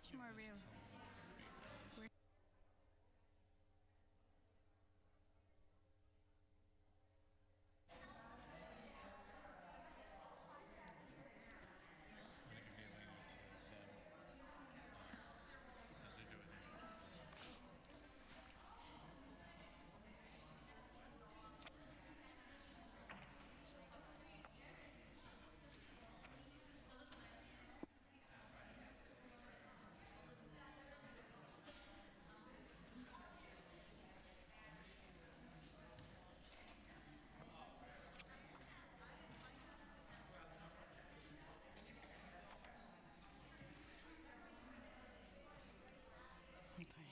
much more real? Okay.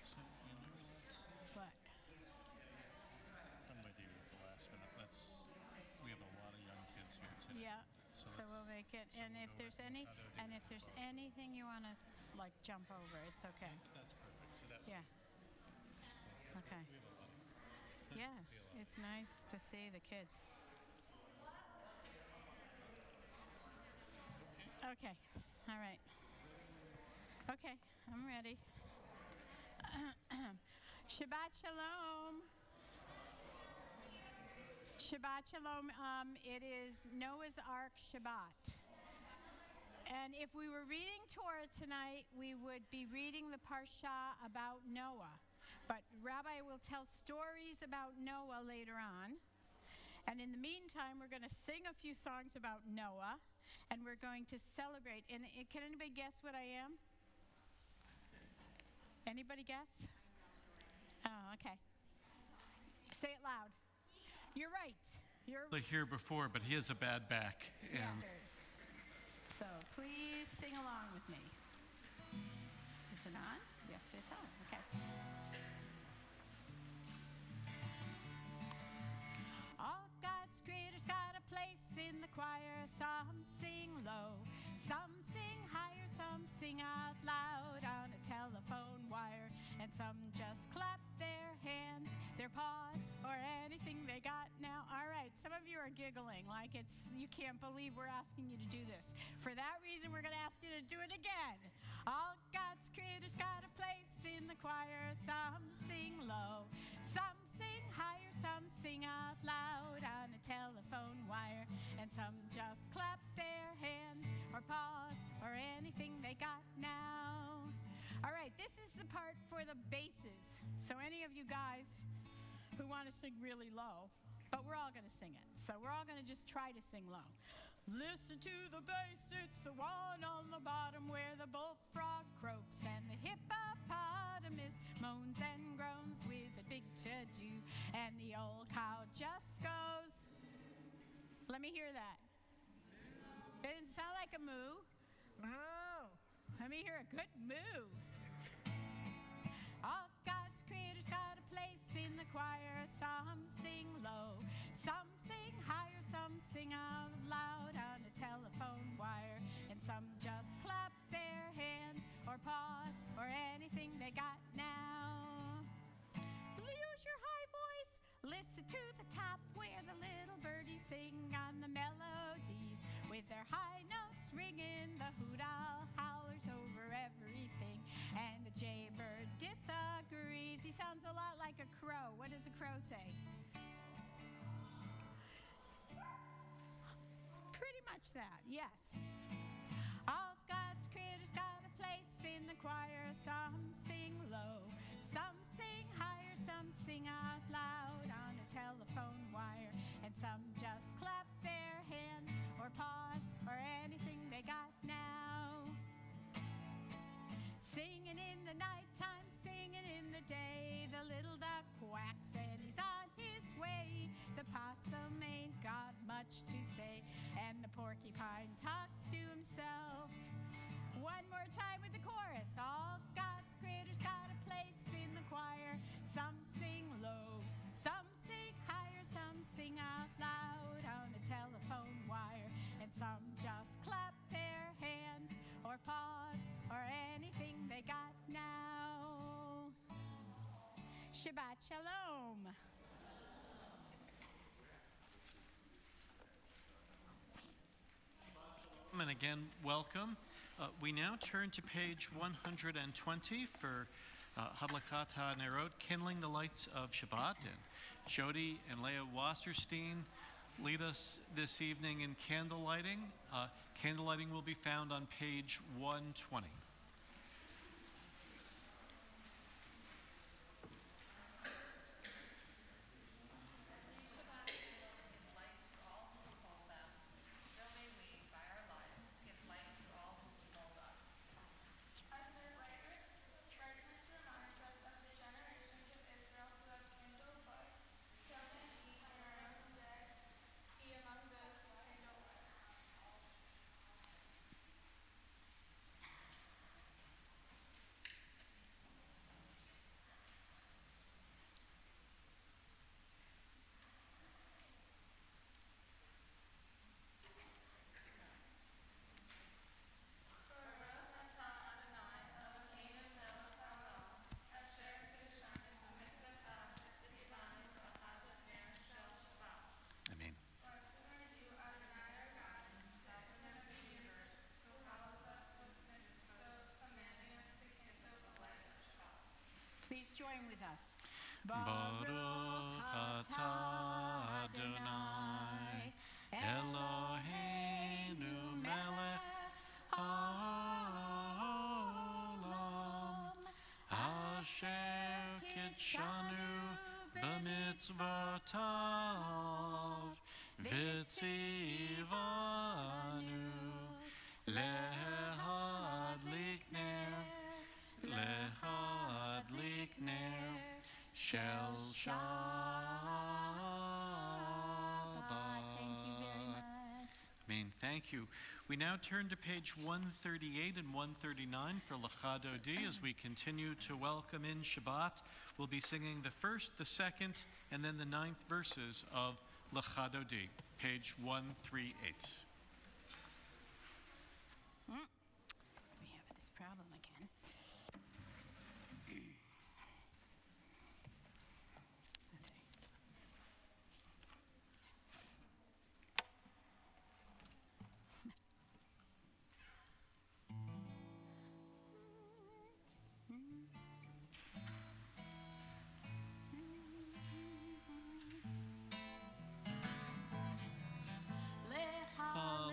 So, you know what? What? I'm with you at the last minute. We have a lot of young kids here today. Yeah. So So we'll make it. so And we'll if go there's with any, Mikado de and if there's Bilbao. anything you want to like jump over, it's okay. That's perfect. So that Yeah. Okay. we have a lot of it's nice Yeah. to see a lot. It's nice to see the kids. Okay. All right. Okay. I'm ready. Shabbat Shalom. Shabbat Shalom. It is Noah's Ark Shabbat. And if we were reading Torah tonight, we would be reading the Parsha about Noah. But Rabbi will tell stories about Noah later on. And in the meantime, we're going to sing a few songs about Noah, and we're going to celebrate. And can anybody guess what I am? Anybody guess? Oh, okay. Say it loud. You're right. You're Here before, but he has a bad back, and So please sing along with me. Is it on? Yes, it's on. Okay. All God's creators got a place in the choir. Some sing low, some sing higher, some sing out loud on a telephone wire, and some just clap their hands, their paws, or anything they got. Now, all right, some of you are giggling like you can't believe we're asking you to do this. For that reason, we're going to ask you to do it again. All God's creators got a place in the choir. Some sing low, some sing higher, some sing out loud on a telephone wire, and some just clap their hands or paws or anything they got now. All right, this is the part for the basses. So any of you guys who want to sing really low, but we're all going to sing it. So we're all going to just try to sing low. Listen to the bass, it's the one on the bottom where the bullfrog croaks and the hippopotamus moans and groans with a big to-do, and the old cow just goes. Let me hear that. It didn't sound like a moo. Moo. Let me hear a good moo. All God's creators got a place in the choir. Some sing low, some sing higher, some sing out loud on a telephone wire, and some just clap their hands or paws or anything they got now. Use your high voice, listen to the top where the little birdies sing on the melodies with their high notes ringing. The hoot owl howlers over everything, and the jaybird disagrees. He sounds a lot like a crow. What does a crow say? Pretty much that, yes. All God's creators got a place in the choir. Some sing low, some sing higher, some sing out loud on a telephone wire, and some just clap their hands or paws or anything they got now. Singing in the nighttime, singing in the day, the little duck quacks and he's on his way. The possum ain't got much to say, and the porcupine talks to himself. One more time with the chorus. Shabbat Shalom. And again, welcome. We now turn to page 120 for Hadlakat HaNerot, Kindling the Lights of Shabbat. And Jody and Leah Wasserstein lead us this evening in candle lighting. Candle lighting will be found on page 120. Please join with us. Baruch atah Adonai Eloheinu melech haolam asher kitshanu b'mitzvotav v'tzivanu lehadlik ner Shel Shabbat. Thank you very much. Amen. Thank you. We now turn to page 138 and 139 for Lachado D. As we continue to welcome in Shabbat, we'll be singing the first, the second, and then the 9th verses of Lachado D. Page 138. We have this problem again.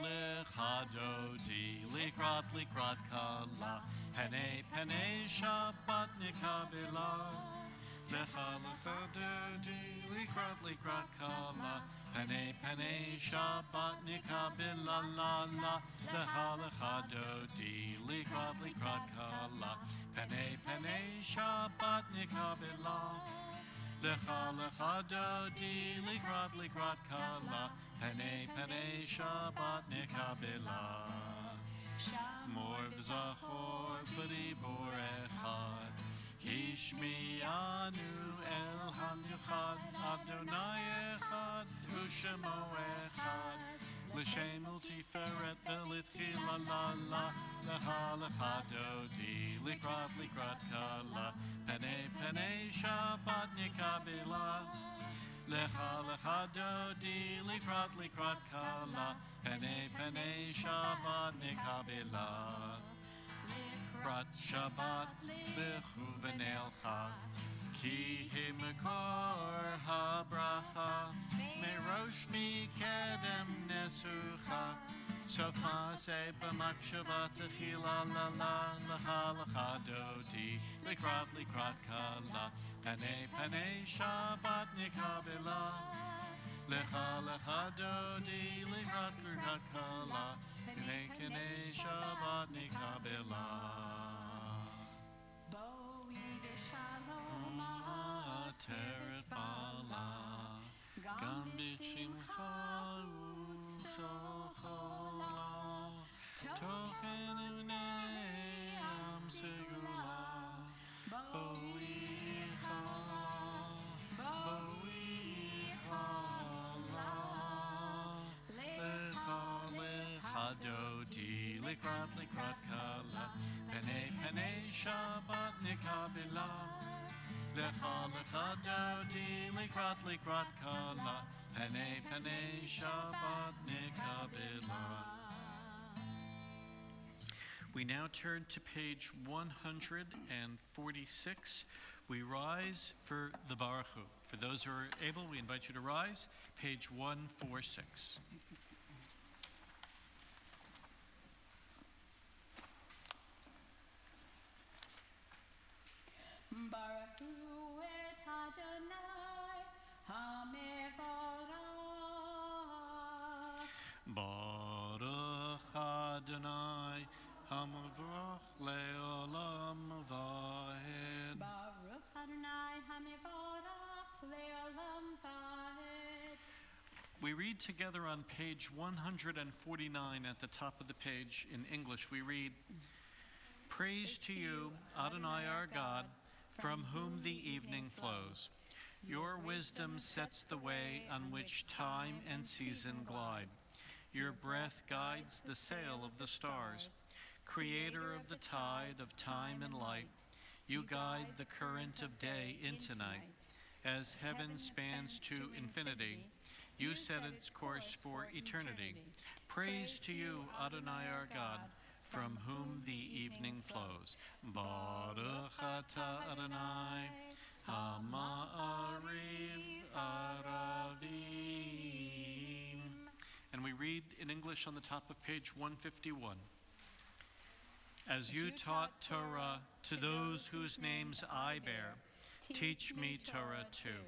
Lechado di likrat kala Pene Shabbat nikabela Lechado di likrat kala Pene Shabbat nikabela la la Lechado di likrat kala Pene Shabbat nikabela Lechado di likrat kala Pene Shabbat nikabela Morv Zachor B'dibor Echad Hishmianu El Hamyuchad Adonai Echad Ushemo Echad L'Shem Tiferet V'Litchila La La Lechado di likrat kala Pene Shabbat nikabela Lechado di likrat kala Pene Shabbat nikabela Likrat Shabbat lechuven elcha Ki himekor habracha Merosh mikedem nesucha Sof maaseh b'makshavat echila la la Lechado di likrat kala Pene Shabbat nikabela Lechado di likrat kala Pene Shabbat nikabela Boi v'shalom Ateret bala Gam b'shimcha u'sochola Tochen ivnei am segula Boi Lechado di likrat kala Pene Shabbat nikabela Lecha lecha dodi likrat kala. Pene Shabbat nikabela. We now turn to page 146. We rise for the Baruch Hu. For those who are able, we invite you to rise. Page 146. Baruch Hu et Adonai HaMevorach. Baruch Adonai HaMevorach le'olam va'ed. Baruch Adonai HaMevorach le'olam va'ed. We read together on page 149 at the top of the page in English. We read, Praise to you, Adonai our God, from whom the evening flows. Your wisdom sets the way on which time and season glide. Your breath guides the sail of the stars. Creator of the tide of time and light, you guide the current of day into night. As heaven spans to infinity, you set its course for eternity. Praise to you, Adonai our God, from whom the evening flows. Baruch atah Adonai, Ha'ma'ariv aravim. And we read in English on the top of page 151. As you taught Torah to those whose names I bear, teach me Torah too.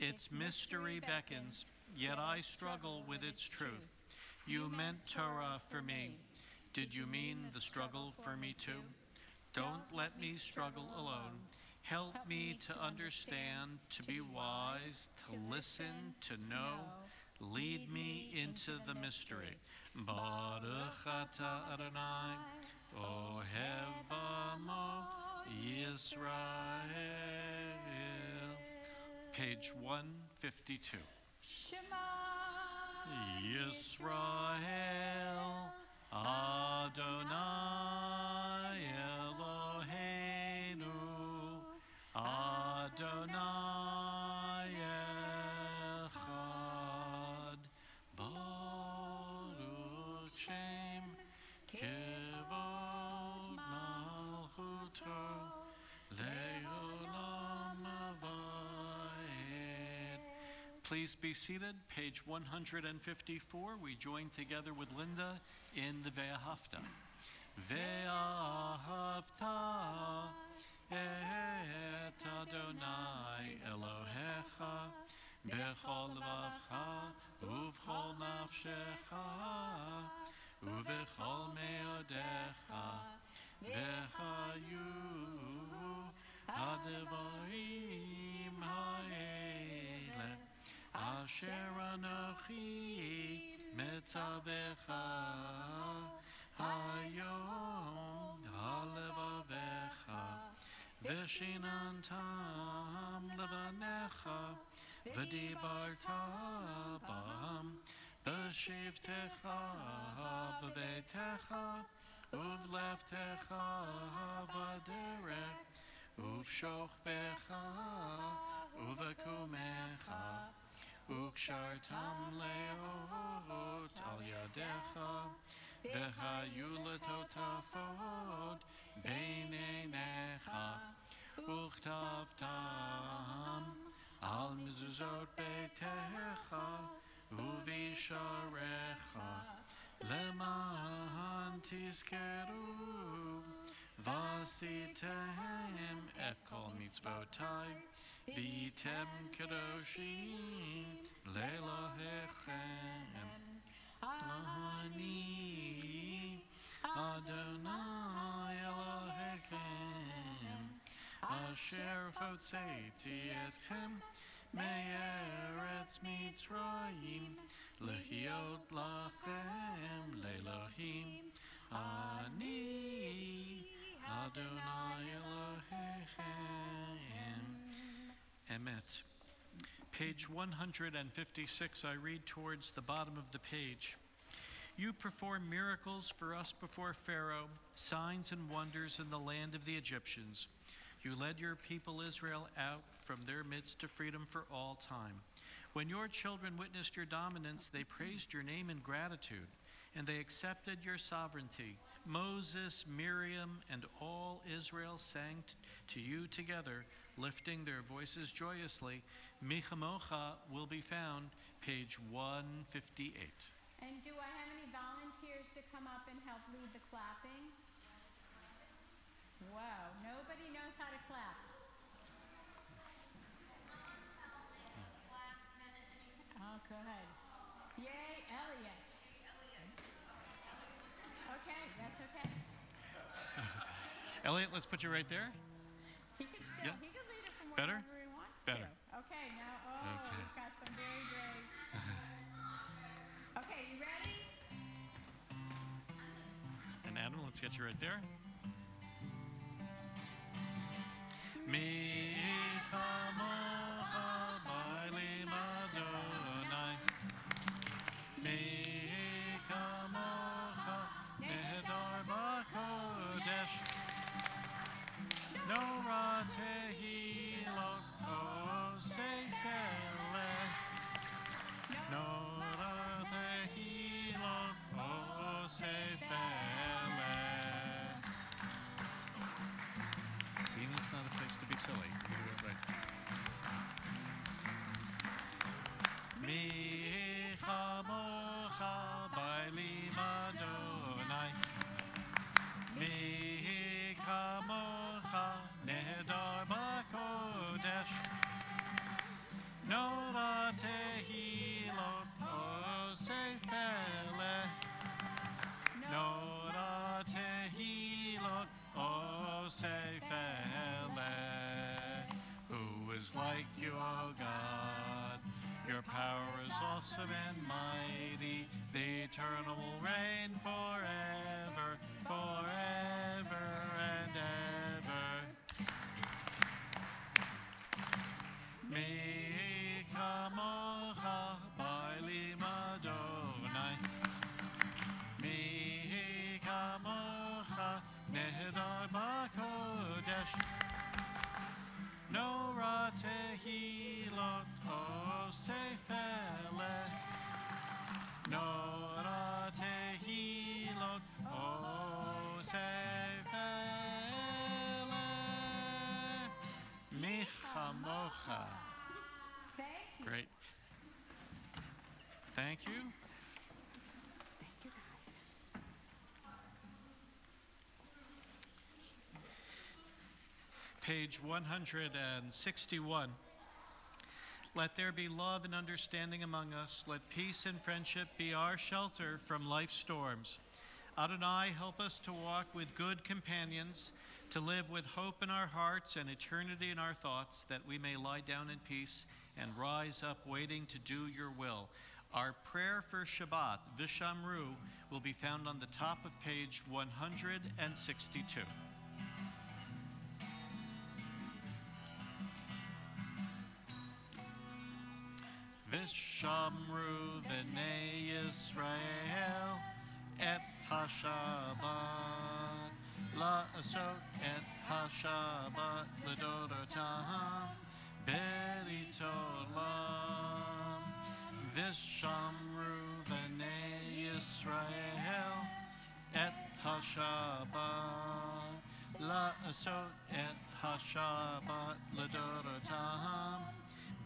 Its mystery beckons, yet I struggle with its truth. You meant Torah for me. Did you mean the struggle for me too? Don't let me struggle alone. Help me to understand, to be wise, to listen, to know. Lead me into the mystery. Baruch atah Adonai, Ohev Amo Yisrael. Page 152. Shema Yisrael, Adonai Eloheinu, Adonai Echad, Baruch Shem Kevod Malchuto Le'olam Va'ed. Please be seated. Page 154. We join together with Linda in the Ve'ahavta. Ve'ahavta et Adonai Elohecha b'chol levavcha uv'chol nafshecha uv'chol me'odecha v'chayu ha'devarim ha'ele asher anochi metzavecha hayom ha'levavecha v'shinantam levanecha v'dibarta bam b'shivtecha b'veitecha uv'leftecha v'derech uv'shochbecha uv'kumecha ukshartam leot al yadecha v'hayu letotafot beineinecha uchtavtam al mezuzot beitecha uvisharecha leman tizkeru vasitem et kol mitzvotai v'item kadoshim le'elahechem ani Adonai Elohechem asher hotzeiti etchem me'eretz Mitzrayim lehiot lachem le'elohim ani Adonai Elohechem. Emet. Page 156, I read towards the bottom of the page. You perform miracles for us before Pharaoh, signs and wonders in the land of the Egyptians. You led your people Israel out from their midst to freedom for all time. When your children witnessed your dominance, they praised your name in gratitude, and they accepted your sovereignty. Moses, Miriam, and all Israel sang to you together, lifting their voices joyously. Michamocha will be found, page 158. And do I have any volunteers to come up and help lead the clapping? Wow, nobody knows how to clap. Oh, good. Yay, Elliot. Okay, that's okay. Elliot, let's put you right there. He could still, Yeah. he could lead it from Better? wherever he wants Better. to. Okay, now, Okay. we've got some very brave. Okay, you ready? And Adam, let's get you right there. Michamocha ba'alim Adonai. Michamocha nehedar b'kodesh. No ratehi lo osei selech. No ratehi lo osei felech. Phoenix not a place to be silly. Get it right. Michamocha ba'alim Adonai. Michamocha nehedar b'kodesh. No ratehi lo osei felech. No ratehi lo osei felech. Who is like you, O God? Your power is awesome and mighty. The eternal will reign forever, forever and ever. Michamocha ba'alim Adonai. Michamocha nehedar b'kodesh. No ratehi lo osei felech. No ratehi lo osei felech. Michamocha. Thank you. Great. Thank you. Thank you, guys. Page 161. Let there be love and understanding among us. Let peace and friendship be our shelter from life's storms. Adonai, help us to walk with good companions, to live with hope in our hearts and eternity in our thoughts, that we may lie down in peace and rise up waiting to do your will. Our prayer for Shabbat, Vishamru, will be found on the top of page 162. Vishamru v'nei Yisrael et ha-Shabbat la'asot et ha-Shabbat l'dorotam berit olam. Vishamru v'nei Yisrael et ha-Shabbat la'asot et ha-Shabbat l'dorotam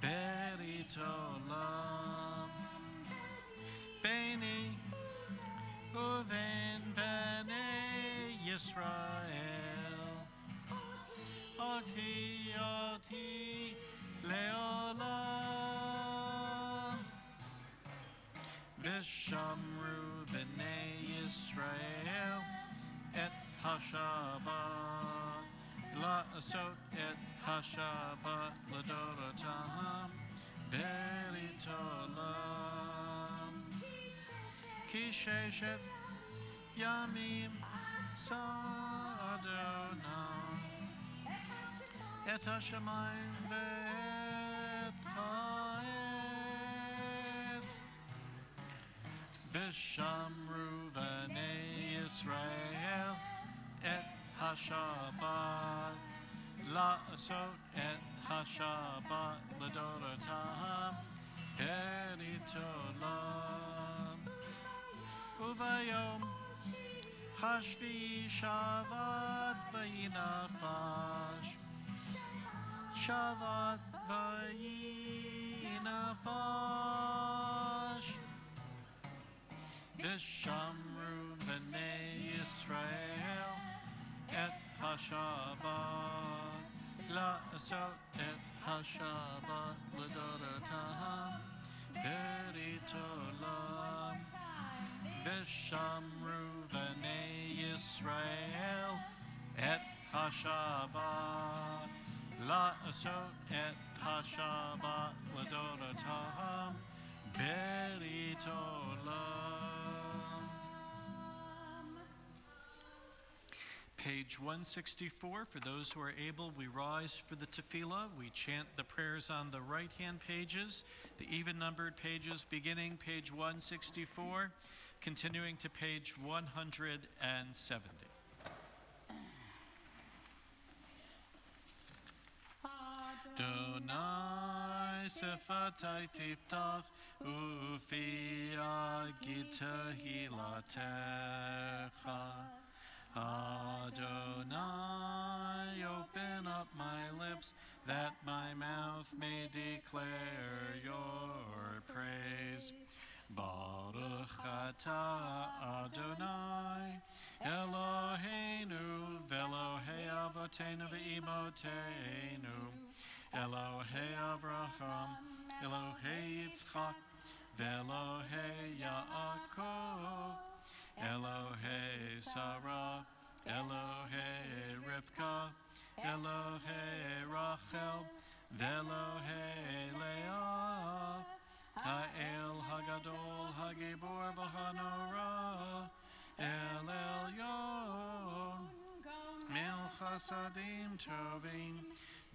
berit olam. Beini uven bnei Yisrael oti oti leolam. Vishamru bnei Yisrael et ha-Shabbat la'asot et ha-Shabbat l'dorotam berit olam. Ki sheshet yamim sa'adonai et hashamayim ve'et ha'etz. Vishamru v'nei Yisrael et ha-Shabbat לעשות את השבת לדורותם, ברית עולם. וביום השביעי שבת ויהי נפש, שבת ויהי נפש. ושמרו בני ישראל את השבת, לעשות את השבת לדורותם, ברית עולם. ושמרו בני ישראל את השבת, לעשות את השבת לדורותם, ברית עולם. Page 164, for those who are able, we rise for the tefillah. We chant the prayers on the right-hand pages, the even-numbered pages, beginning page 164, continuing to page 170. Adonai sefatai tiftach ufi agid tehilatecha. Adonai, open up my lips, that my mouth may declare your praise. Baruch atah Adonai, Eloheinu, v'Elohei avotenu v'imotenu, Elohei Avraham, Elohei Yitzchak, v'Elohei Yaakov, Elohei Sarah, Elohei Rivka, Elohei Rachel, v'Elohei Leah, Ha'el Hagadol Hagibor v'Hanora, El Elyon, Mil Chasadim Tovim,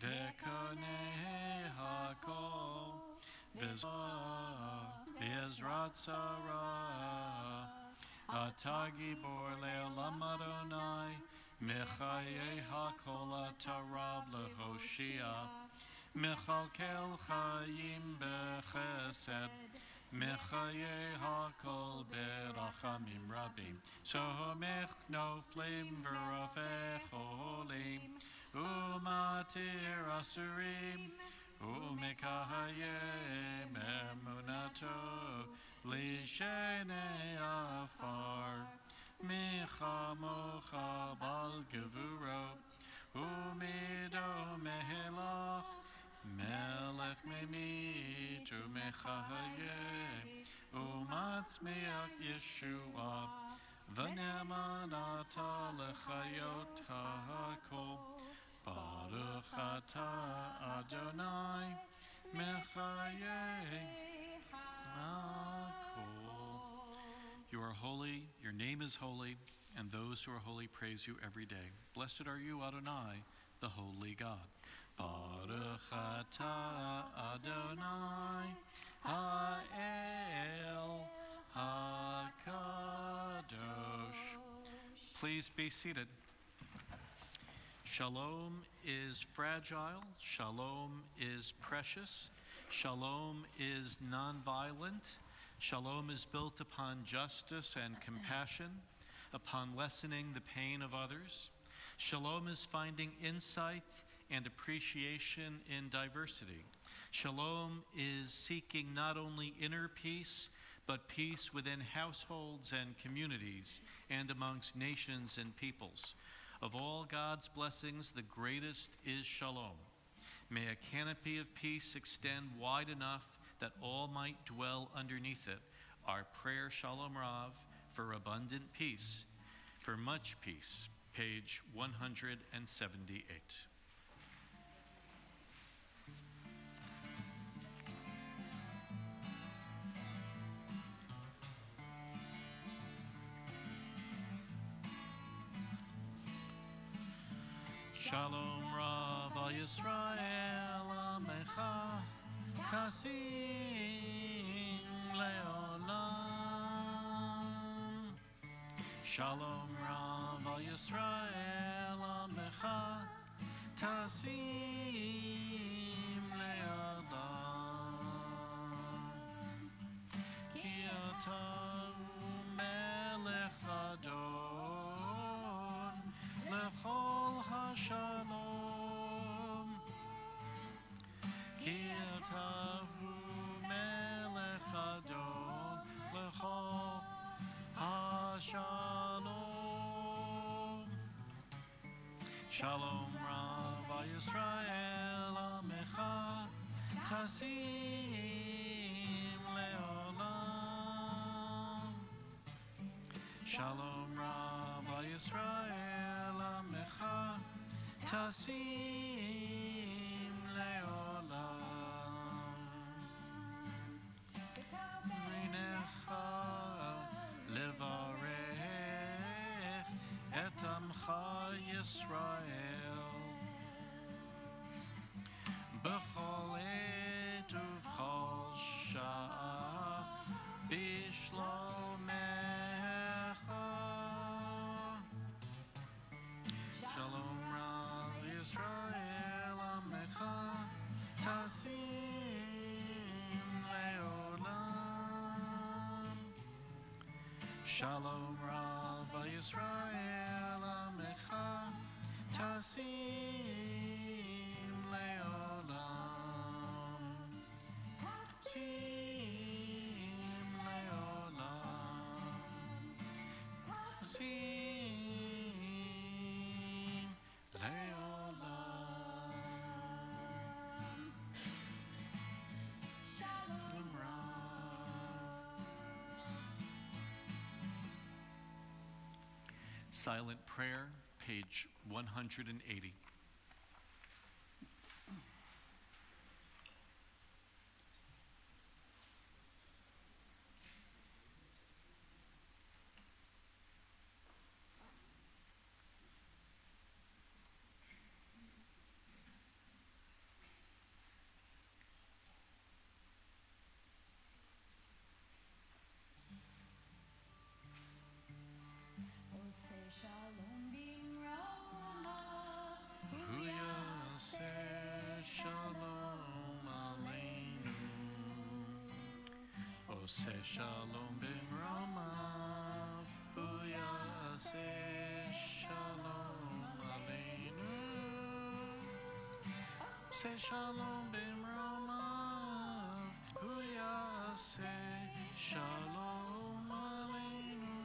v'Konei Hakol, v'Ezrat Sarah, Ata Gibor Le'olam Adonai, Mechayei HaKol Atarav Lehoshia, Mechalkel Chayim Bechesed, Mechayei HaKol Berachamim Rabim, Somech Noflim V'Rafech Olim, Umatir Asurim, Umekahayem Emunato, Lishenei Afar, Micha Mocha Bal Gevuro, Umido Mehelach, Melech Memit Umechahayem, Umatzmiach Yeshua, V'ne'amanata Lechayot HaKol, Baruch atah Adonai, Mechayei HaKol. You are holy, your name is holy, and those who are holy praise you every day. Blessed are you, Adonai, the holy God. Baruch atah Adonai, Ha'el HaKadosh. Please be seated. Shalom is fragile. Shalom is precious. Shalom is nonviolent. Shalom is built upon justice and compassion, upon lessening the pain of others. Shalom is finding insight and appreciation in diversity. Shalom is seeking not only inner peace, but peace within households and communities and amongst nations and peoples. Of all God's blessings, the greatest is shalom. May a canopy of peace extend wide enough that all might dwell underneath it. Our prayer, Shalom Rav, for abundant peace, for much peace, page 178. Shalom Rav al Yisrael Amecha Tasim Leolam. Shalom Rav al Yisrael Amecha tasim le'olam. Ki ata melech adon lechol hashalom. Ki ata melech adon lechol hashalom. Shalom Rav Yisrael Amecha Tasim Leolam. Shalom Rav Yisrael Amecha Tasim Leolam. Minecha levarech et amcha Yisrael b'chol et uv'chol sha'ah b'shlomecha. Shalom Rav Yisrael Amecha Tasim Leolam. Shalom Rav Yisrael Amecha Tasim Leolam. Tasim Leolam. Tasim Leolam. Shalom Rav. Silent Prayer, page 180. Say shalom b'mromav, hu yaseh shalom aleinu. Say shalom b'mromav, hu yaseh shalom aleinu.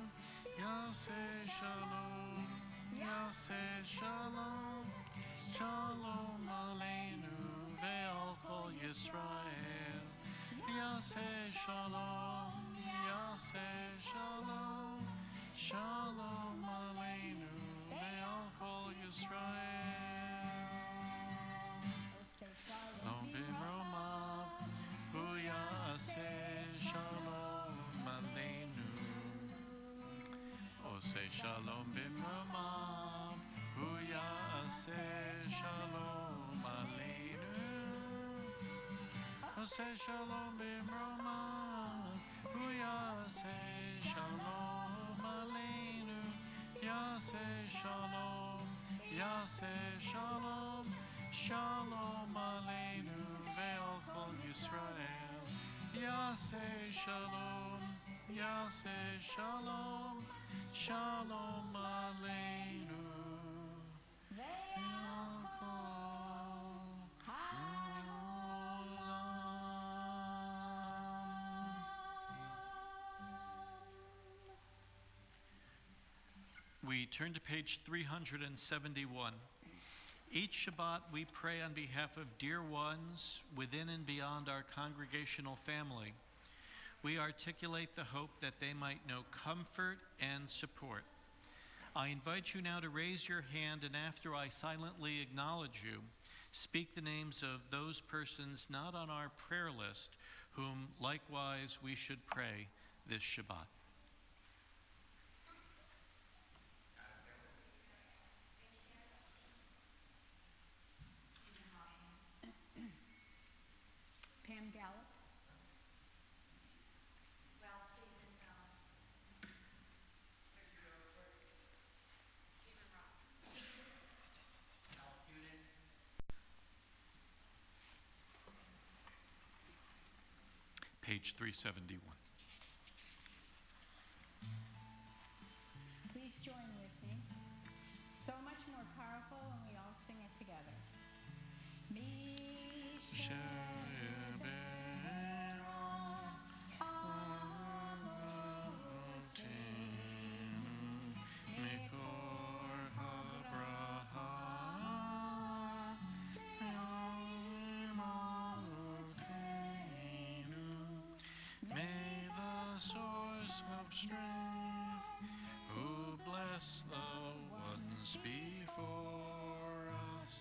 Yaseh shalom, yaseh shalom, shalom aleinu ve'al kol Yisrael. Yaseh shalom, yaseh shalom, shalom aleinu ve'al kol Yisrael. Shalom b'mromav, hu yaseh shalom aleinu. Oseh shalom b'mromav, hu yaseh shalom aleinu. Oseh shalom b'mromav, hu yaseh shalom aleinu. Yaseh shalom, yaseh shalom, shalom aleinu ve'al kol Yisrael. Yaseh shalom, yaseh shalom, shalom aleinu ve'al kol We turn to page 371. Each Shabbat we pray on behalf of dear ones within and beyond our congregational family. We articulate the hope that they might know comfort and support. I invite you now to raise your hand, and after I silently acknowledge you, speak the names of those persons not on our prayer list, whom likewise we should pray this Shabbat. Pam Gallup. page 371. Please join with me. So much more powerful when we all sing it together. May the source of strength, who bless the ones before us,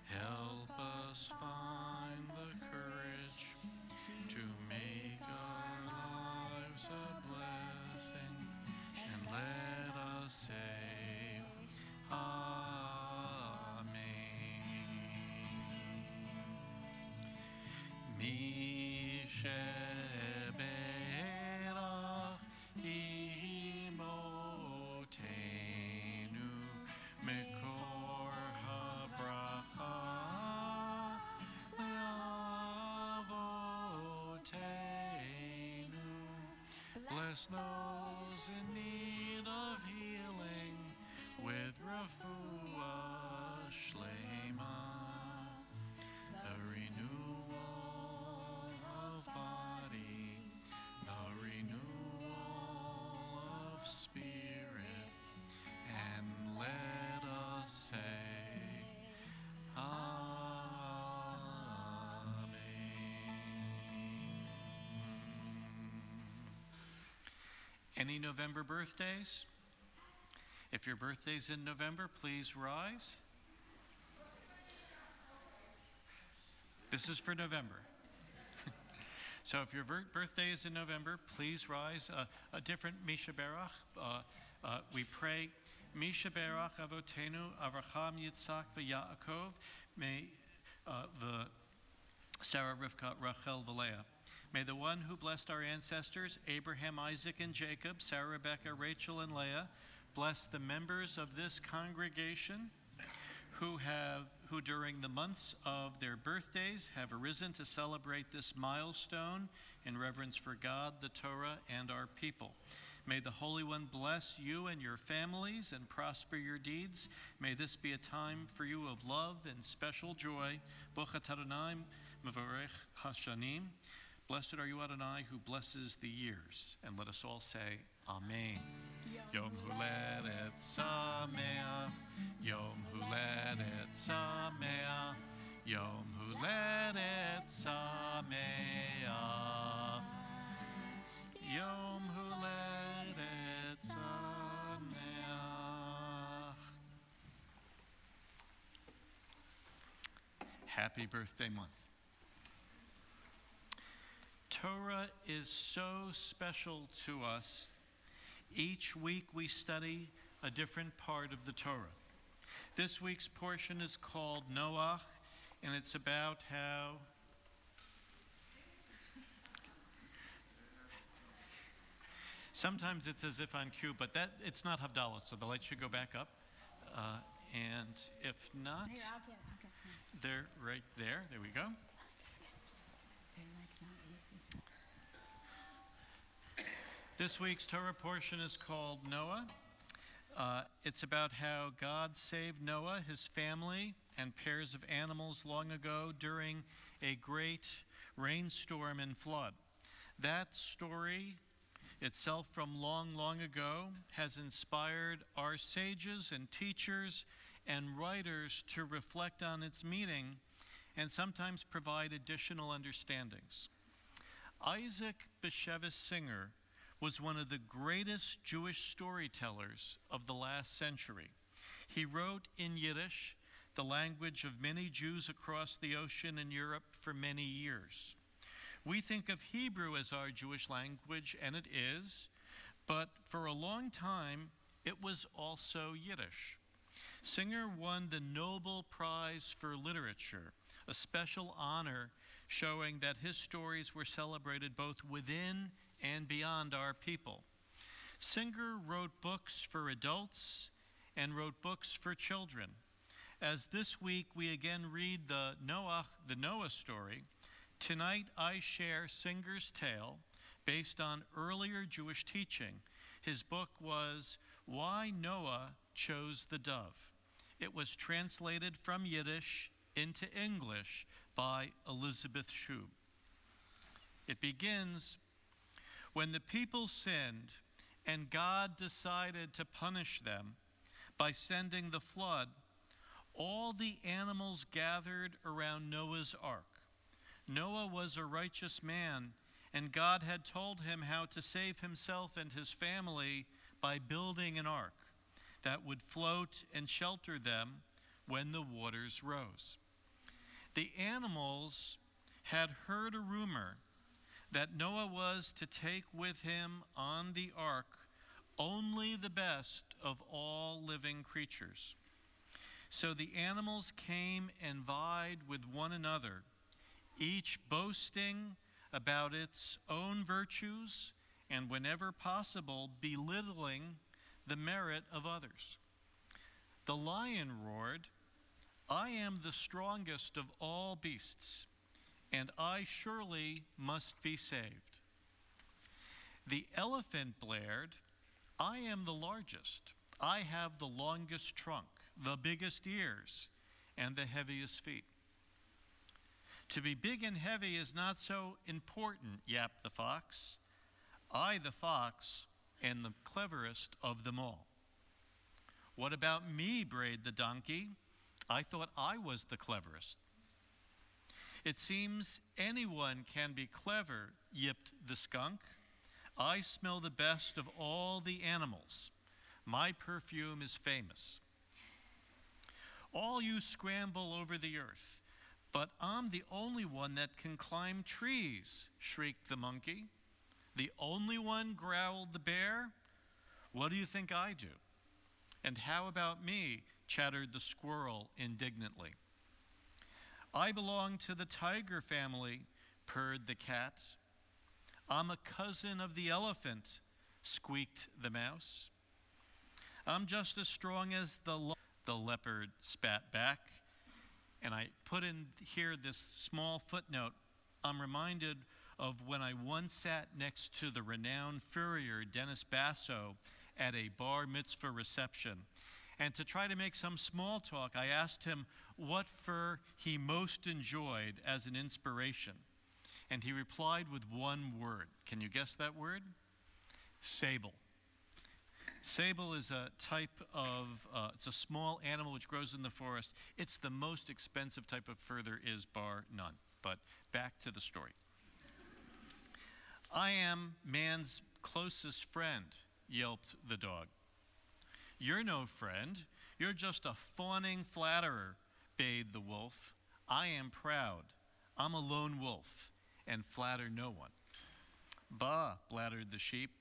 help us find the courage to make our lives a blessing, and let us say, Amen. Bless those in need of healing with refuah shlema, the renewal of body, the renewal of spirit, and let us say, Amen. Any November birthdays? If your birthday's in November, please rise. This is for November. So if your birthday is in November, please rise. A different Misha Berach. We pray, Misha Berach Avotenu Avraham Yitzhak v'Yaakov. May the Sarah, Rivka, Rachel, Leah. May the one who blessed our ancestors, Abraham, Isaac, and Jacob, Sarah, Rebecca, Rachel, and Leah, bless the members of this congregation who during the months of their birthdays have arisen to celebrate this milestone in reverence for God, the Torah, and our people. May the Holy One bless you and your families and prosper your deeds. May this be a time for you of love and special joy. Bochat Adonai Mevorech Hashanim. Blessed are you, Adonai, who blesses the years. And let us all say, Amen. Yom Huledet Sameach, Yom Huledet Sameach, Yom Huledet Sameach, Yom Huledet Sameach. Happy birthday month. Torah is so special to us. Each week we study a different part of the Torah. This week's portion is called Noach, and it's about how sometimes it's as if on cue, but it's not Havdalah, so the light should go back up. And if not, Here, I'll get they're right there. There we go. This week's Torah portion is called Noah. It's about how God saved Noah, his family, and pairs of animals long ago during a great rainstorm and flood. That story itself from long, long ago has inspired our sages and teachers and writers to reflect on its meaning and sometimes provide additional understandings. Isaac Bashevis Singer was one of the greatest Jewish storytellers of the last century. He wrote in Yiddish, the language of many Jews across the ocean in Europe for many years. We think of Hebrew as our Jewish language, and it is, but for a long time, it was also Yiddish. Singer won the Nobel Prize for Literature, a special honor showing that his stories were celebrated both within and beyond our people. Singer wrote books for adults and wrote books for children. As this week we again read the Noah story, Tonight I share Singer's tale based on earlier Jewish teaching. His book was Why Noah Chose the Dove. It was translated from Yiddish into English by Elizabeth Shub. It begins, when the people sinned and God decided to punish them by sending the flood, all the animals gathered around Noah's ark. Noah was a righteous man, and God had told him how to save himself and his family by building an ark that would float and shelter them when the waters rose. The animals had heard a rumor that Noah was to take with him on the ark only the best of all living creatures. So the animals came and vied with one another, each boasting about its own virtues and, whenever possible, belittling the merit of others. The lion roared, "I am the strongest of all beasts, and I surely must be saved." The elephant blared, "I am the largest. I have the longest trunk, the biggest ears, and the heaviest feet." "To be big and heavy is not so important," yapped the fox. "I, the fox, am the cleverest of them all." "What about me?" brayed the donkey. "I thought I was the cleverest." "It seems anyone can be clever," yipped the skunk. "I smell the best of all the animals. My perfume is famous." "All you scramble over the earth, but I'm the only one that can climb trees," shrieked the monkey. "The only one?" growled the bear. "What do you think I do?" "And how about me?" chattered the squirrel indignantly. "I belong to the tiger family," purred the cat. "I'm a cousin of the elephant," squeaked the mouse. "I'm just as strong as the leopard spat back. And I put in here this small footnote. I'm reminded of when I once sat next to the renowned furrier Dennis Basso at a bar mitzvah reception. And to try to make some small talk, I asked him what fur he most enjoyed as an inspiration. And he replied with one word. Can you guess that word? Sable. Sable is a type of, it's a small animal which grows in the forest. It's the most expensive type of fur there is, bar none. But back to the story. "I am man's closest friend," yelped the dog. "You're no friend. You're just a fawning flatterer," bayed the wolf. "I am proud. I'm a lone wolf and flatter no one." "Bah," blattered the sheep.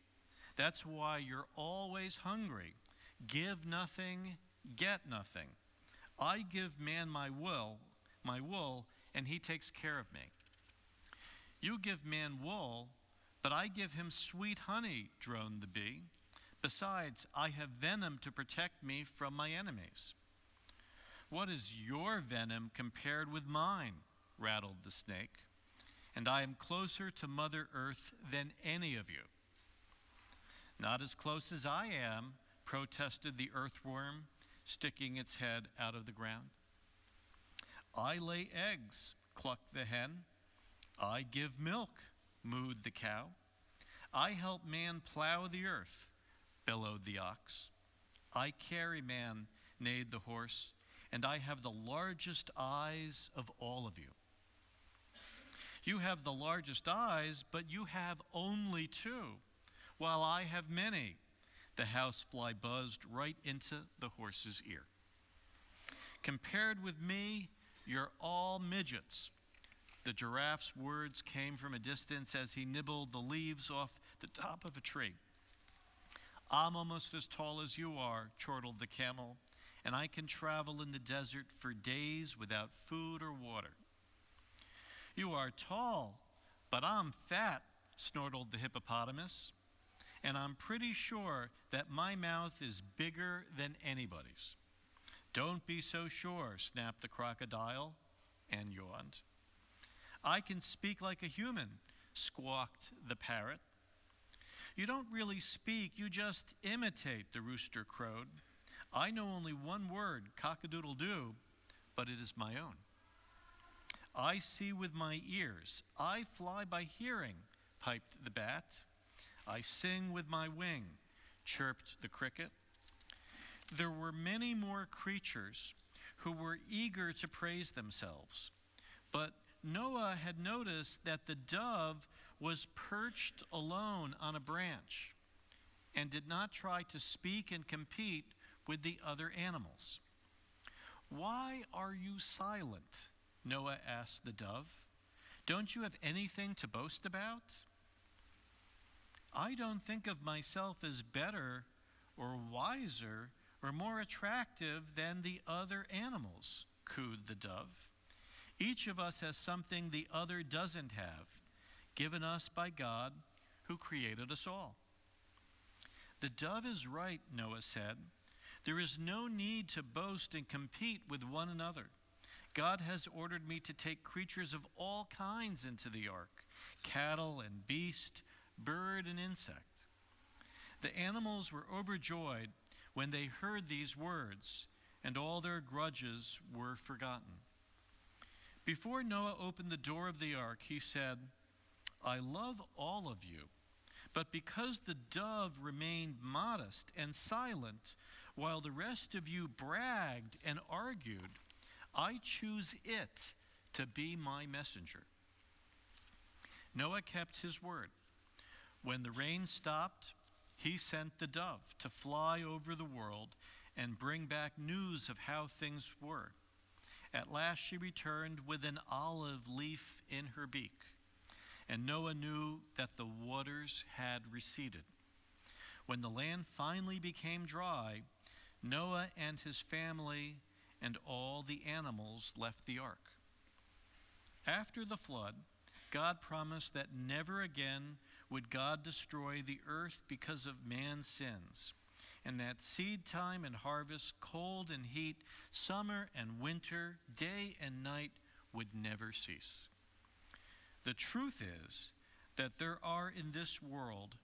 "That's why you're always hungry. Give nothing, get nothing. I give man my wool, and he takes care of me." "You give man wool, but I give him sweet honey," droned the bee. "Besides, I have venom to protect me from my enemies." "What is your venom compared with mine?" rattled the snake. "And I am closer to Mother Earth than any of you." "Not as close as I am," protested the earthworm, sticking its head out of the ground. "I lay eggs," clucked the hen. "I give milk," mooed the cow. "I help man plow the earth," bellowed the ox. "I carry man," neighed the horse, "and I have the largest eyes of all of you." "You have the largest eyes, but you have only two, while I have many." The housefly buzzed right into the horse's ear. "Compared with me, you're all midgets." The giraffe's words came from a distance as he nibbled the leaves off the top of a tree. "I'm almost as tall as you are," chortled the camel, "and I can travel in the desert for days without food or water." "You are tall, but I'm fat," snortled the hippopotamus. "And I'm pretty sure that my mouth is bigger than anybody's." "Don't be so sure," snapped the crocodile and yawned. I can speak like a human, squawked the parrot. You don't really speak, you just imitate, the rooster crowed. I know only one word, cock-a-doodle-doo, but it is my own. I see with my ears, I fly by hearing, piped the bat. I sing with my wing, chirped the cricket. There were many more creatures who were eager to praise themselves, but Noah had noticed that the dove was perched alone on a branch and did not try to speak and compete with the other animals. Why are you silent? Noah asked the dove. Don't you have anything to boast about? I don't think of myself as better or wiser or more attractive than the other animals, cooed the dove. Each of us has something the other doesn't have, given us by God who created us all. The dove is right, Noah said. There is no need to boast and compete with one another. God has ordered me to take creatures of all kinds into the ark, cattle and beast, bird and insect. The animals were overjoyed when they heard these words, and all their grudges were forgotten. Before Noah opened the door of the ark, he said, I love all of you, but because the dove remained modest and silent while the rest of you bragged and argued, I choose it to be my messenger. Noah kept his word. When the rain stopped, he sent the dove to fly over the world and bring back news of how things were. At last she returned with an olive leaf in her beak, and Noah knew that the waters had receded. When the land finally became dry, Noah and his family and all the animals left the ark. After the flood, God promised that never again would God destroy the earth because of man's sins, and that seed time and harvest, cold and heat, summer and winter, day and night would never cease. The truth is that there are in this world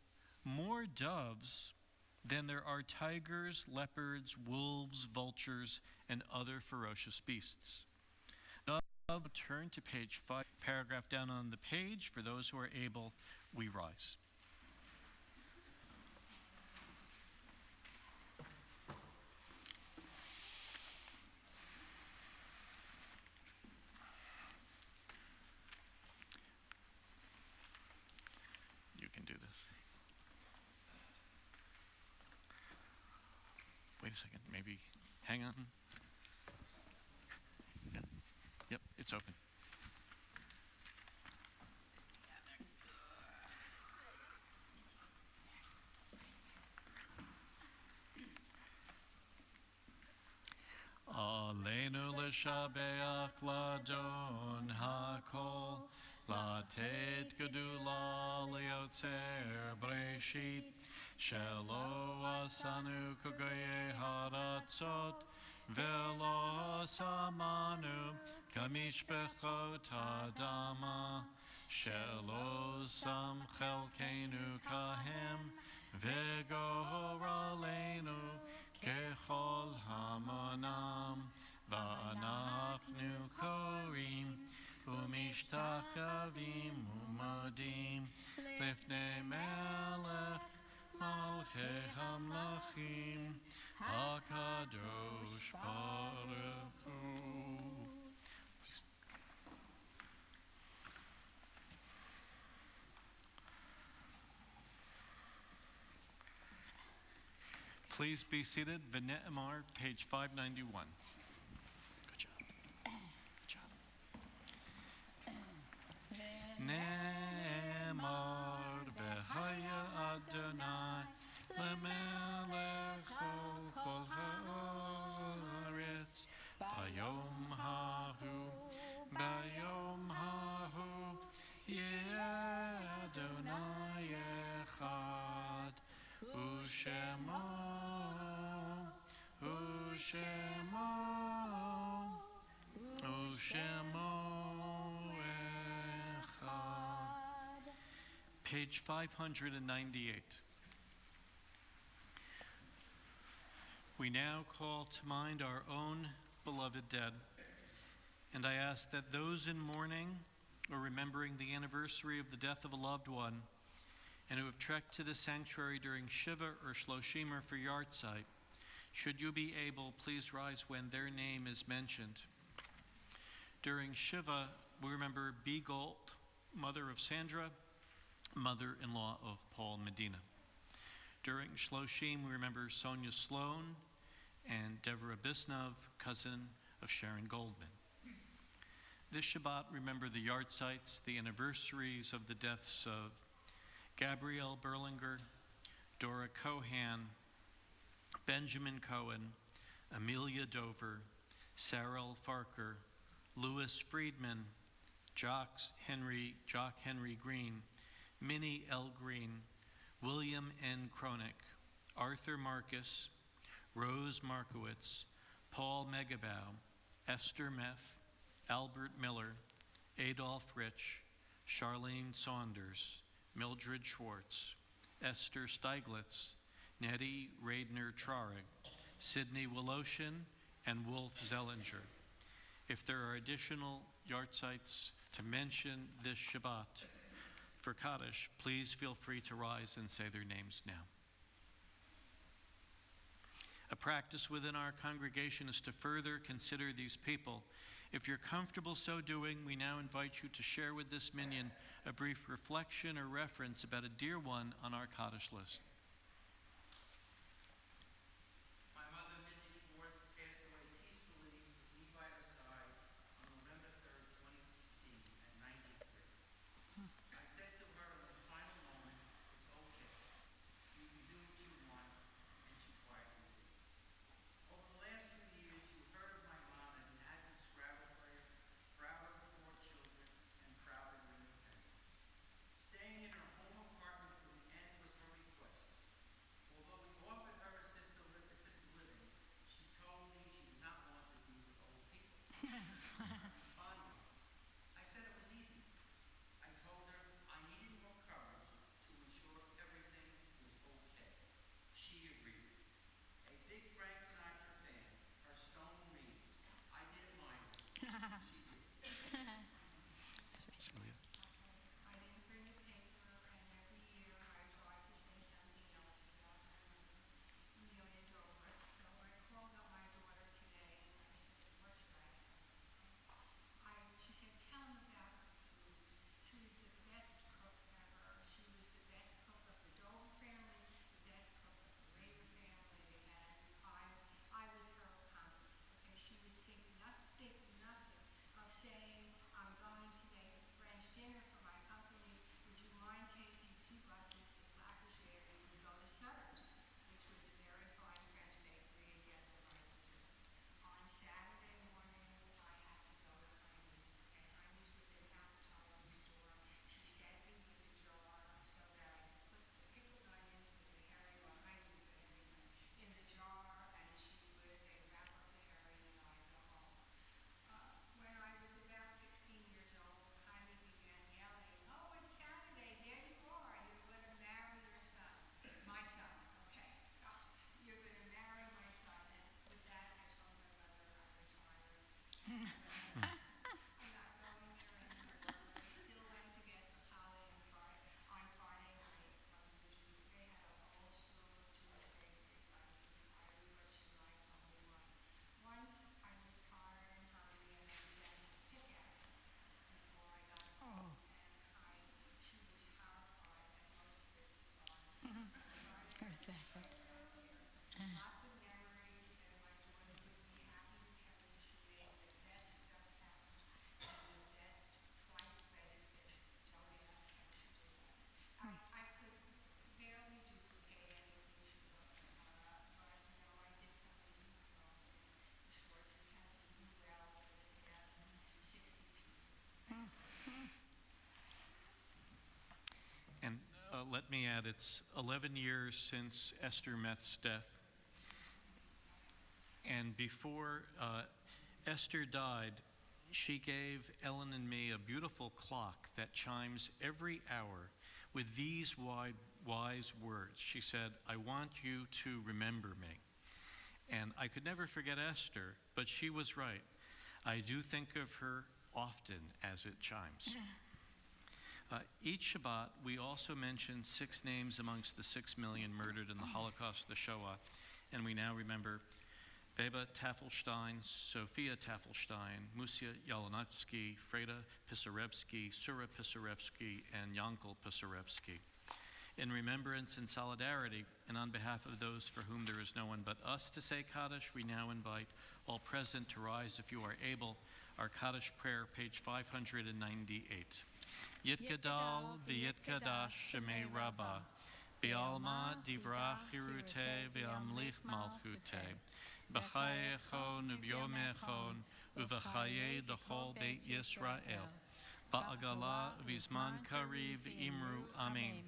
more doves than there are tigers, leopards, wolves, vultures, and other ferocious beasts. Turn to page 5, paragraph down on the page. For those who are able, we rise. You can do this. Wait a second, maybe hang on. Yeah. Yep, it's open. Aleinu l'shabeach ladon hakol, latet gedula liotzer breshit, shelo asanu kogoye haratzot, velo samanu kamishpechot adama, shelo sam chelkenu kahem, vegor aleinu ככל המונם, ואנחנו קוראים ומשתחווים ומודים לפני מלך מלכי המלכים, הקדוש ברוך הוא. Please be seated. V'ne'emar, page 591. Good job. Good job. Ne'emar v'haya Adonai lemelech al kol haaretz bayom hahu yeh Adonai echad u'shemo Ushemo Page 598. We now call to mind our own beloved dead, and I ask that those in mourning or remembering the anniversary of the death of a loved one and who have trekked to the sanctuary during Shiva or Shloshim or for Yartzeit, should you be able, please rise when their name is mentioned. During Shiva, we remember B. Gold, mother of Sandra, mother-in-law of Paul Medina. During Shloshim, we remember Sonia Sloan and Deborah Bisnov, cousin of Sharon Goldman. This Shabbat, remember the Yartzeits, the anniversaries of the deaths of Gabrielle Berlinger, Dora Cohan, Benjamin Cohen, Amelia Dover, Sarah Farker, Louis Friedman, Jock Henry Green, Minnie L. Green, William N. Cronick, Arthur Marcus, Rose Markowitz, Paul Megabow, Esther Meth, Albert Miller, Adolph Rich, Charlene Saunders, Mildred Schwartz, Esther Steiglitz, Nettie Radner Trarig, Sidney Woloshin, and Wolf Zellinger. If there are additional Yartzeits to mention this Shabbat for Kaddish, please feel free to rise and say their names now. A practice within our congregation is to further consider these people. If you're comfortable so doing, we now invite you to share with this minyan a brief reflection or reference about a dear one on our Kaddish list. My mother, Minnie Schwartz, passed away peacefully with me by her side on November 3rd, 2015, at 93. I said to her in the final moments, "It's okay. You can do what you want," and she quietly did. Over the last few years, you've heard of my mom as an avid Scrabble player, proud of her 4 children, and proud of her independence. Staying in her home apartment till the end was her request. Although we offered her assisted living, she told me she did not want to be with old people. I responded. I said it was easy. I told her I needed more courage to ensure everything was okay. She agreed. A big Frank Sinatra fan, her stone reads, "I didn't mind it." She did. Celia. I didn't bring the paper, and every year I tried to say something else about my mother, Amelia Dover. So I called up my daughter today, and I said, "What should I tell her?" She said, "Tell him about her food. She was the best cook ever. She was the best cook of the Dover family, the best cook of the Rader family, and I was her accomplice." Okay, she would think nothing of saying, "I'm going to make a French dinner for my company. Would you mind taking 2 buses to Clackager? We would go to Sutter's," which was a very fine French bakery, and get the right dessert. On Saturday morning, I had to go to Heine's, and Heine's was an appetizing store. She sent me with a jar so that I could put the pickled onions with the herring, well, I do it anyway, in the jar, and they'd wrap up the herring, and I'd go home. When I was about 16 years old, Jaime began yelling, "Oh, it's Saturday, there you are, you're going to marry your son." My son, okay, gosh, "You're going to marry my son." And with that, I told my mother I retired. I'm not going there anymore. We still went to get the challah on Friday night from they had a whole slew of Jewish bakeries. I would decide what she liked, only one. Once I was tired and hungry, and I began to pick at her before I got home, and she was horrified that most of it was gone. So I Exactly. around here. Lots of memories, and my daughter would be happy to tell you she made the best stuffed peppers and the best twice breaded fish. Don't ask how she did that. I could barely duplicate anything she cooked, but I did come into my own, and the Schwartzes have lived me well for the past 62 years. And let me add, it's 11 years since Esther Meth's death. And before Esther died, She gave Ellen and me a beautiful clock that chimes every hour with these wise words. She said, "I want you to remember me." And I could never forget Esther, but she was right. I do think of her often as it chimes. Each Shabbat, we also mention 6 names amongst the 6 million murdered in the Holocaust, the Shoah, and we now remember Beba Tafelstein, Sophia Tafelstein, Musia Yalanovsky, Freda Pisarevsky, Sura Pisarevsky, and Yankel Pisarevsky. In remembrance and solidarity, and on behalf of those for whom there is no one but us to say Kaddish, we now invite all present to rise if you are able. Our Kaddish prayer, page 598. Yitgadal v'yitkadash shemei Rabbah, B'alma divrach hirute v'amlich malchute, B'chayechon u'vyomechon u'v'chaye d'chol Beit Yisrael, Ba'agala v'zman kariv imru amen.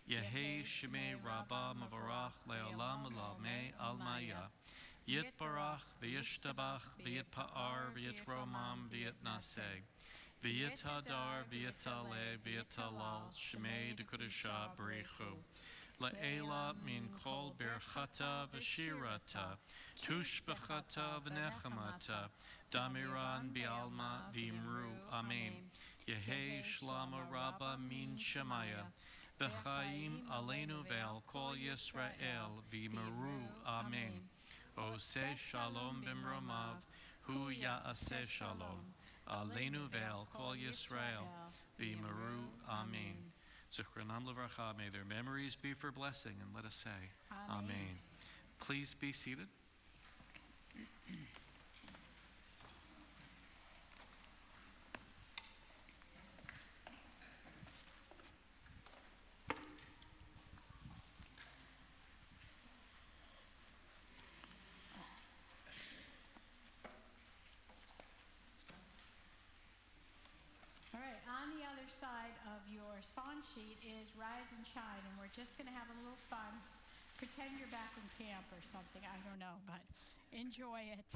Yehi shemei Rabbah mavarach le'olam u'lamei almaya, Yitbarach v'yishtabach v'yitpa'ar v'yitromam v'yitnaseh, V'yitadar v'yitale v'yitalal shemei d'kudusha b'richu. La'ela min kol birchata v'shirata, tushbachata v'nechamata, damiran bi'alma v'imru amen. Yehi shlama rabba min shemaya, v'chaim aleinu ve'al kol Yisrael v'imru amen. Oseh shalom b'mromav, hu ya'aseh shalom. Aleinu ve'al kol Yisrael, v'maru amen. Zichronam levracha, may their memories be for blessing, and let us say, amen. Please be seated. On the other side of your song sheet is Rise and Shine, and we're just going to have a little fun. Pretend you're back in camp or something. I don't know, but enjoy it.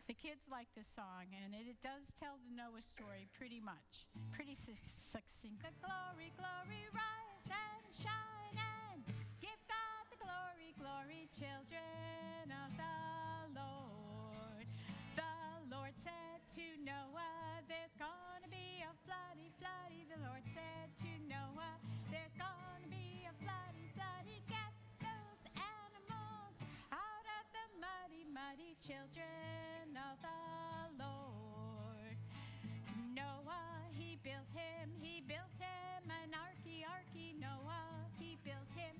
The kids like this song, and it does tell the Noah story pretty much. Pretty succinct. The glory, glory, rise and shine, and give God the glory, glory, children of the Lord. The Lord said to Noah, there's gonna be a floody, floody. The Lord said to Noah, there's gonna be a floody, floody. Get those animals out of the muddy, muddy, children of the Lord. Noah, he built him an arky, arky. Noah, he built him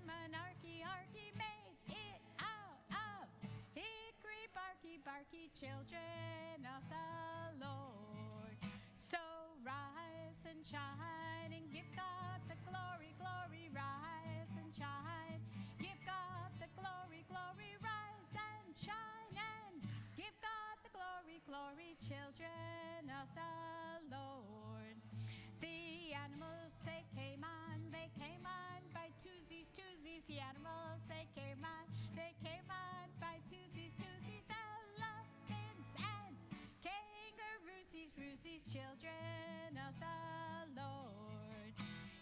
an arky, arky. Made it out of hickory, barky, barky, children of the Lord. So rise and shine and give God the glory, glory. Rise and shine, give God the glory, glory. Rise and shine and give God the glory, glory, children of the Lord. The animals, they came on by twosies, twosies. The animals, they came on by twosies, twosies. Elephants and kangaroosies, roosies, children of the Lord.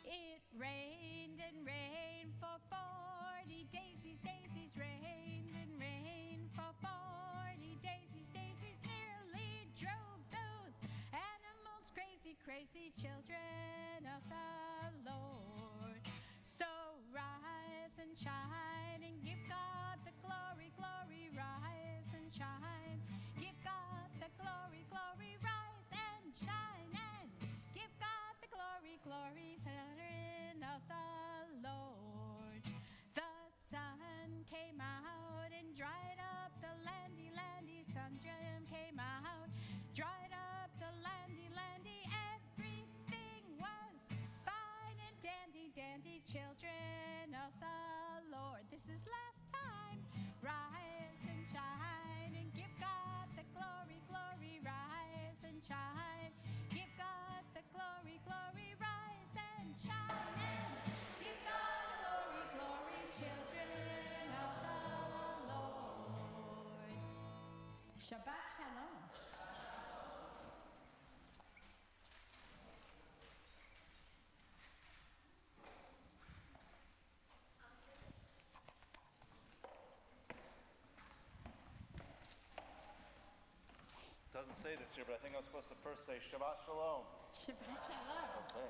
It rained and rained for 40 daisies, daisies. Rained and rained for 40 daisies, daisies. Nearly drove those animals crazy, crazy, children of the Lord. So rise and shine and give God the glory, glory. Rise and shine, give God the glory, glory. Rise and shine and give God the glory, glory, children of the Lord. The sun came out and dried up the landy, landy. Sun came out, dried up the landy, landy. Everything was fine and dandy, dandy, children of the Lord. This is last time. Rise and shine and give God the glory, glory. Rise and shine, give God the glory, glory. Rise and shine and give God the glory, glory, children of the Lord. Shabbat say this here, but I think I'm supposed to first say Shabbat Shalom. Shabbat shalom. Okay.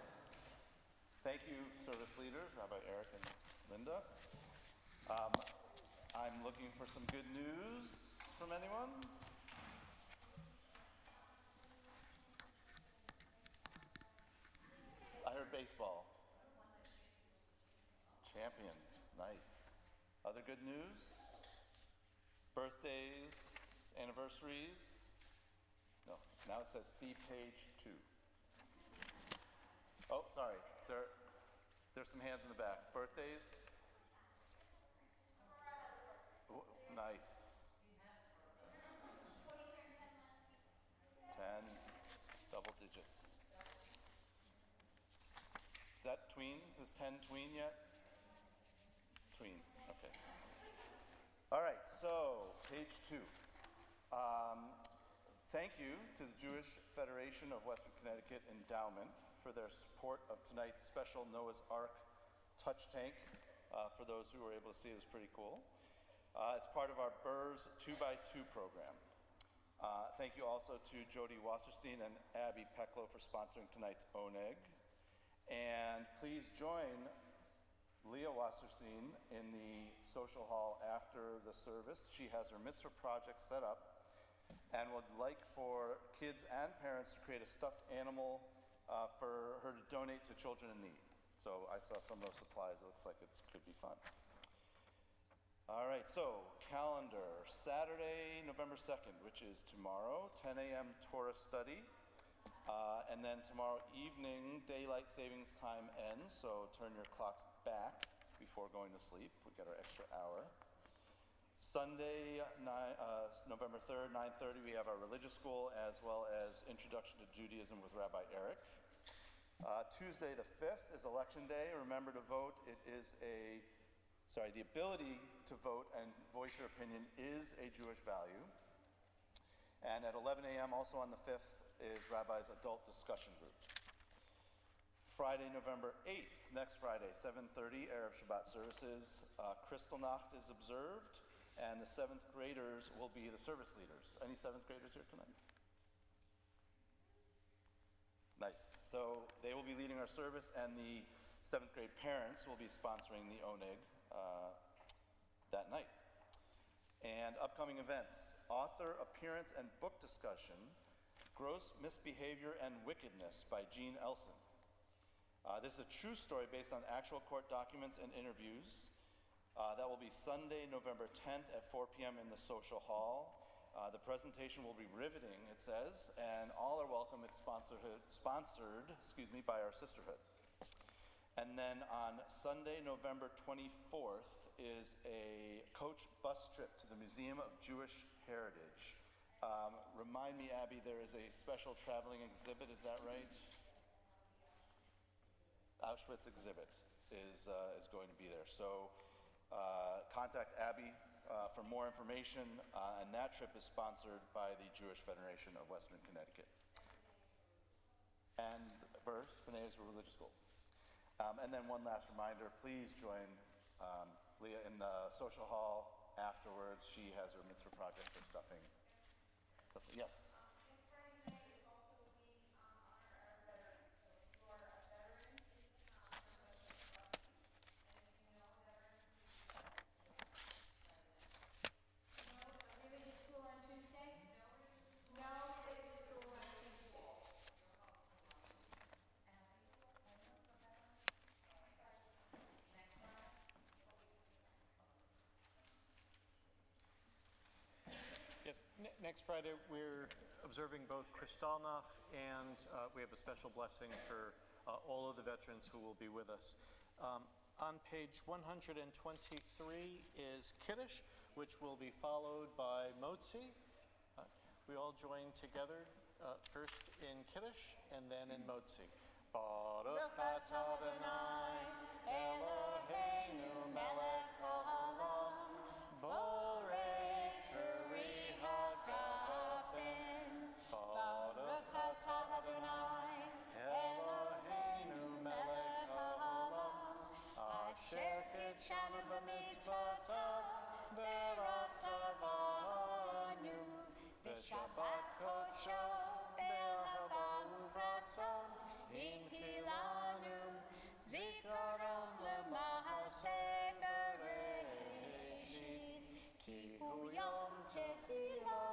Thank you, service leaders, Rabbi Eric and Linda. I'm looking for some good news from anyone. I heard baseball. Champions, nice. Other good news? Birthdays, anniversaries? No, now it says see page 2. Oh, sorry, sir. There's some hands in the back. Birthdays? Ooh, nice. 10, double digits. Is that tweens? Is 10 tween yet? Tween, okay. All right, so page 2. Thank you to the Jewish Federation of Western Connecticut Endowment for their support of tonight's special Noah's Ark touch tank. For those who were able to see, it was pretty cool. It's part of our BERS 2x2 program. Thank you also to Jody Wasserstein and Abby Pecklow for sponsoring tonight's Oneg. And please join Leah Wasserstein in the social hall after the service. She has her mitzvah project set up and would like for kids and parents to create a stuffed animal for her to donate to children in need. So I saw some of those supplies. It looks like it could be fun. All right, so calendar. Saturday, November 2nd, which is tomorrow, 10 a.m. Torah study. And then tomorrow evening, daylight savings time ends, so turn your clocks back before going to sleep. We get our extra hour. Sunday, November 3rd, 9:30, we have our religious school as well as Introduction to Judaism with Rabbi Eric. Tuesday the 5th is Election Day. Remember to vote. The ability to vote and voice your opinion is a Jewish value. And at 11 a.m. also on the 5th is Rabbi's Adult Discussion Group. Friday, November 8th, next Friday, 7:30, Erev Shabbat services. Kristallnacht is observed, and the 7th graders will be the service leaders. Any 7th graders here tonight? Nice. So they will be leading our service, and the 7th grade parents will be sponsoring the Oneg that night. And upcoming events: author appearance and book discussion, Gross Misbehavior and Wickedness by Jean Elson. This is a true story based on actual court documents and interviews. That will be Sunday, November 10th at 4 p.m. in the social hall. The presentation will be riveting, it says, and all are welcome. It's sponsored by our sisterhood. And then on Sunday, November 24th, is a coach bus trip to the Museum of Jewish Heritage. Remind me, Abby, there is a special traveling exhibit, is that right? Auschwitz exhibit is going to be there. So contact Abby for more information, and that trip is sponsored by the Jewish Federation of Western Connecticut. And BERS, B'nai Israel Religious School. And then one last reminder, please join Leah in the social hall afterwards. She has her mitzvah project for stuffing. Yes? Next Friday night is also we honor our veterans. So if you are a veteran, please come to the stuffing. And if you know a veteran, please No, religious school on Tuesday? No religious school on Tuesday. Yes, next Friday we're observing both Kristallnacht and we have a special blessing for all of the veterans who will be with us. On page 123 is Kiddush, which will be followed by Motzi. We all join together first in Kiddush and then in Motzi. Baruch atah Adonai Eloheinu melech haolam borei peri hagafen. Baruch atah Adonai Eloheinu melech haolam asher kitshanu b'mitzvotav v'ratzavanu b'shabbat kodesh Sho Be'ahabam Vratzon In Hilanum Zikaron Lemahase Bereshit Ki Hu Yom Tehillah